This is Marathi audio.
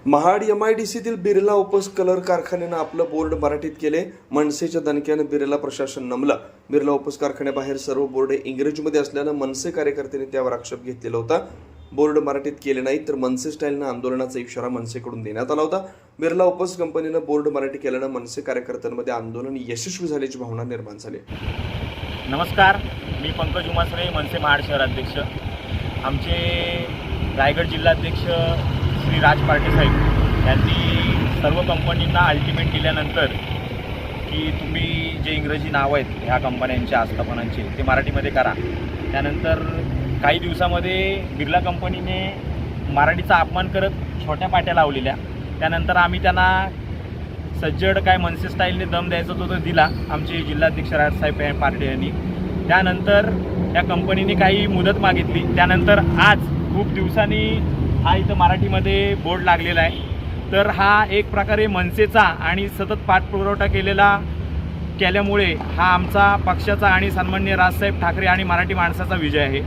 महाड MIDCतील बिर्ला ओपस कलर कारखान्यानं आपलं बोर्ड मराठीत केले. मनसेच्या दणक्यानं बिर्ला प्रशासन नमलं. बिर्ला ओपस कारखान्याबाहेर सर्व बोर्ड इंग्रजीमध्ये असल्यानं मनसे कार्यकर्त्यांनी त्यावर आक्षेप घेतलेला होता. बोर्ड मराठीत केले नाही तर मनसे स्टाईलनं आंदोलनाचा इशारा मनसेकडून देण्यात आला होता. बिर्ला ओपस कंपनीनं बोर्ड मराठी केल्यानं मनसे कार्यकर्त्यांमध्ये आंदोलन यशस्वी झाल्याची भावना निर्माण झाली. नमस्कार, मी पंकज उमासरे, मनसे महाड शहर अध्यक्ष. आमचे रायगड जिल्हाध्यक्ष श्री राज पार्टे साहेब यांनी सर्व कंपनींना अल्टिमेट दिल्यानंतर की तुम्ही जे इंग्रजी नाव आहेत ह्या कंपन्यांच्या आस्थापनांचे ते मराठीमध्ये करा. त्यानंतर काही दिवसामध्ये बिर्ला कंपनीने मराठीचा अपमान करत छोट्या पाट्या लावलेल्या. त्यानंतर आम्ही त्यांना सज्जड काय मनसे स्टाईलने दम द्यायचा तो दिला आमचे जिल्हाध्यक्ष राजसाहेब पार्टे यांनी. त्यानंतर त्या कंपनीने काही मुदत मागितली. त्यानंतर आज खूप दिवसांनी हा इथं मराठीमध्ये बोर्ड लागलेला आहे. तर हा एक प्रकारे मनसेचा आणि सतत पाठपुरवठा केल्यामुळे हा आमचा पक्षाचा आणि सन्माननीय राजसाहेब ठाकरे आणि मराठी माणसाचा विजय आहे.